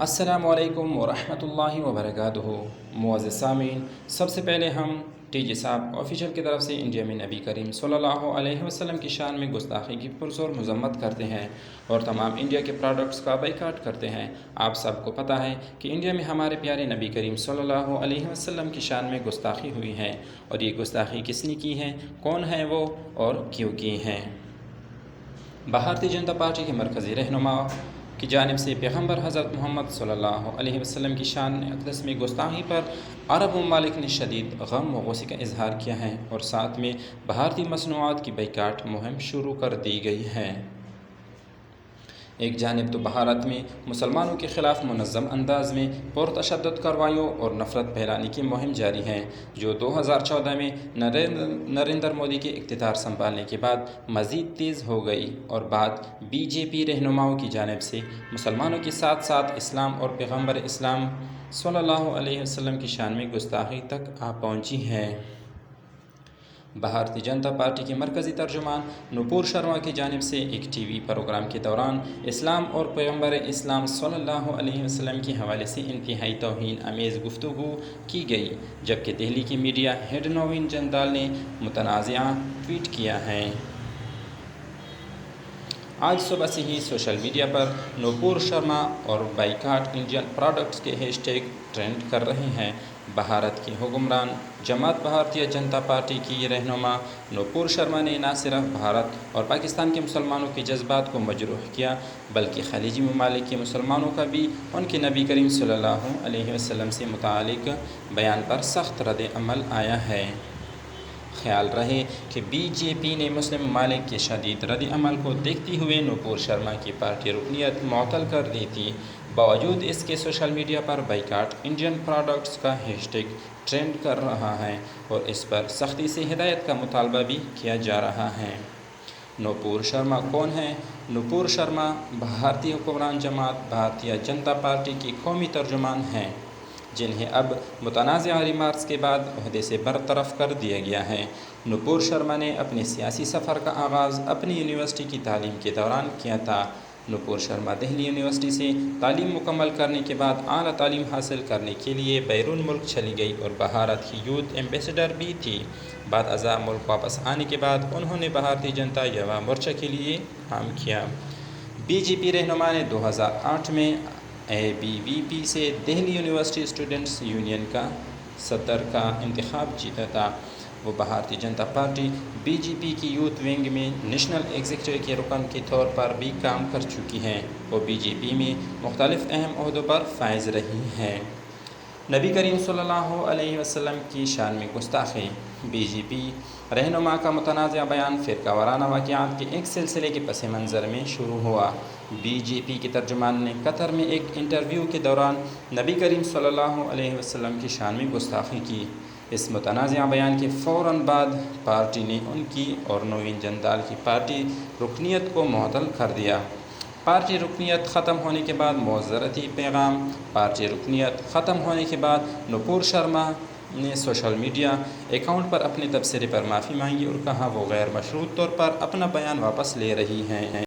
السلام علیکم ورحمۃ اللہ وبرکاتہ۔ معزز سامعین، سب سے پہلے ہم ٹی جی صاحب آفیشیل کی طرف سے انڈیا میں نبی کریم صلی اللہ علیہ وسلم کی شان میں گستاخی کی پرزور مذمت کرتے ہیں اور تمام انڈیا کے پروڈکٹس کا بائیکاٹ کرتے ہیں۔ آپ سب کو پتہ ہے کہ انڈیا میں ہمارے پیارے نبی کریم صلی اللہ علیہ وسلم کی شان میں گستاخی ہوئی ہے، اور یہ گستاخی کس نے کی ہے، کون ہے وہ اور کیوں کی ہیں۔ بھارتیہ جنتا پارٹی کے مرکزی رہنما کی جانب سے پیغمبر حضرت محمد صلی اللہ علیہ وسلم کی شان اقدس میں گستاخی پر عرب ممالک نے شدید غم و غصے کا اظہار کیا ہے، اور ساتھ میں بھارتی مصنوعات کی بائیکاٹ مہم شروع کر دی گئی ہے۔ ایک جانب تو بھارت میں مسلمانوں کے خلاف منظم انداز میں پرتشدد کارروائیوں اور نفرت پھیلانے کی مہم جاری ہے، جو 2014 میں نریندر مودی کے اقتدار سنبھالنے کے بعد مزید تیز ہو گئی، اور بعد بی جے پی رہنماؤں کی جانب سے مسلمانوں کے ساتھ ساتھ اسلام اور پیغمبر اسلام صلی اللہ علیہ وسلم کی شان میں گستاخی تک آ پہنچی ہے۔ بھارتیہ جنتا پارٹی کی مرکزی ترجمان نپور شرما کی جانب سے ایک ٹی وی پروگرام کے دوران اسلام اور پیغمبر اسلام صلی اللہ علیہ وسلم کے حوالے سے انتہائی توہین آمیز گفتگو کی گئی، جبکہ دہلی کی میڈیا ہیڈ نوین جندال نے متنازعہ ٹویٹ کیا ہے۔ آج صبح سے ہی سوشل میڈیا پر نپور شرما اور بائیکاٹ انڈین پروڈکٹس کے ہیش ٹیگ ٹرینڈ کر رہے ہیں۔ بھارت کی حکمران جماعت بھارتیہ جنتا پارٹی کی رہنما نپور شرما نے نہ صرف بھارت اور پاکستان کے مسلمانوں کے جذبات کو مجروح کیا، بلکہ خلیجی ممالک کے مسلمانوں کا بھی ان کے نبی کریم صلی اللہ علیہ وسلم سے متعلق بیان پر سخت رد عمل آیا ہے۔ خیال رہے کہ بی جے پی نے مسلم ممالک کے شدید رد عمل کو دیکھتے ہوئے نپور شرما کی پارٹی رکنیت معطل کر دی تھی۔ باوجود اس کے سوشل میڈیا پر بائیکاٹ انڈین پروڈکٹس کا ہیش ٹیگ ٹرینڈ کر رہا ہے، اور اس پر سختی سے ہدایت کا مطالبہ بھی کیا جا رہا ہے۔ نپور شرما کون ہیں؟ نپور شرما بھارتی حکمران جماعت بھارتیہ جنتا پارٹی کی قومی ترجمان ہیں، جنہیں اب متنازعہ ریمارکس کے بعد عہدے سے برطرف کر دیا گیا ہے۔ نپور شرما نے اپنے سیاسی سفر کا آغاز اپنی یونیورسٹی کی تعلیم کے دوران کیا تھا۔ نپور شرما دہلی یونیورسٹی سے تعلیم مکمل کرنے کے بعد اعلیٰ تعلیم حاصل کرنے کے لیے بیرون ملک چلی گئی اور بھارت کی یوتھ ایمبیسڈر بھی تھی۔ بعد ازاں ملک واپس آنے کے بعد انہوں نے بھارتیہ جنتا یووا مورچہ کے لیے کام کیا۔ بی جے پی رہنما نے 2008 میں اے بی وی پی سے دہلی یونیورسٹی اسٹوڈنٹس یونین کا صدر کا انتخاب جیتا تھا۔ وہ Bharatiya Janata party B J پی کی یوتھ ونگ میں نیشنل ایگزیکٹو کے رکن کے طور پر بھی کام کر چکی ہیں۔ وہ بی جے پی میں مختلف اہم عہدوں پر فائز رہی ہیں۔ نبی کریم صلی اللہ علیہ وسلم کی شان میں گستاخی۔ بی جے پی رہنما کا متنازع بیان فرقہ وارانہ واقعات کے ایک سلسلے کے پس منظر میں شروع ہوا۔ بی جے پی کے ترجمان نے قطر میں ایک انٹرویو کے دوران نبی کریم صلی اللہ علیہ وسلم کی شان میں گستاخی کی۔ اس متنازع بیان کے فوراً بعد پارٹی نے ان کی اور نوین جندال کی پارٹی رکنیت کو معطل کر دیا۔ پارٹی رکنیت ختم ہونے کے بعد معذرتی پیغام۔ پارٹی رکنیت ختم ہونے کے بعد نپور شرما نے سوشل میڈیا اکاؤنٹ پر اپنے تبصرے پر معافی مانگی اور کہا وہ غیر مشروط طور پر اپنا بیان واپس لے رہی ہیں۔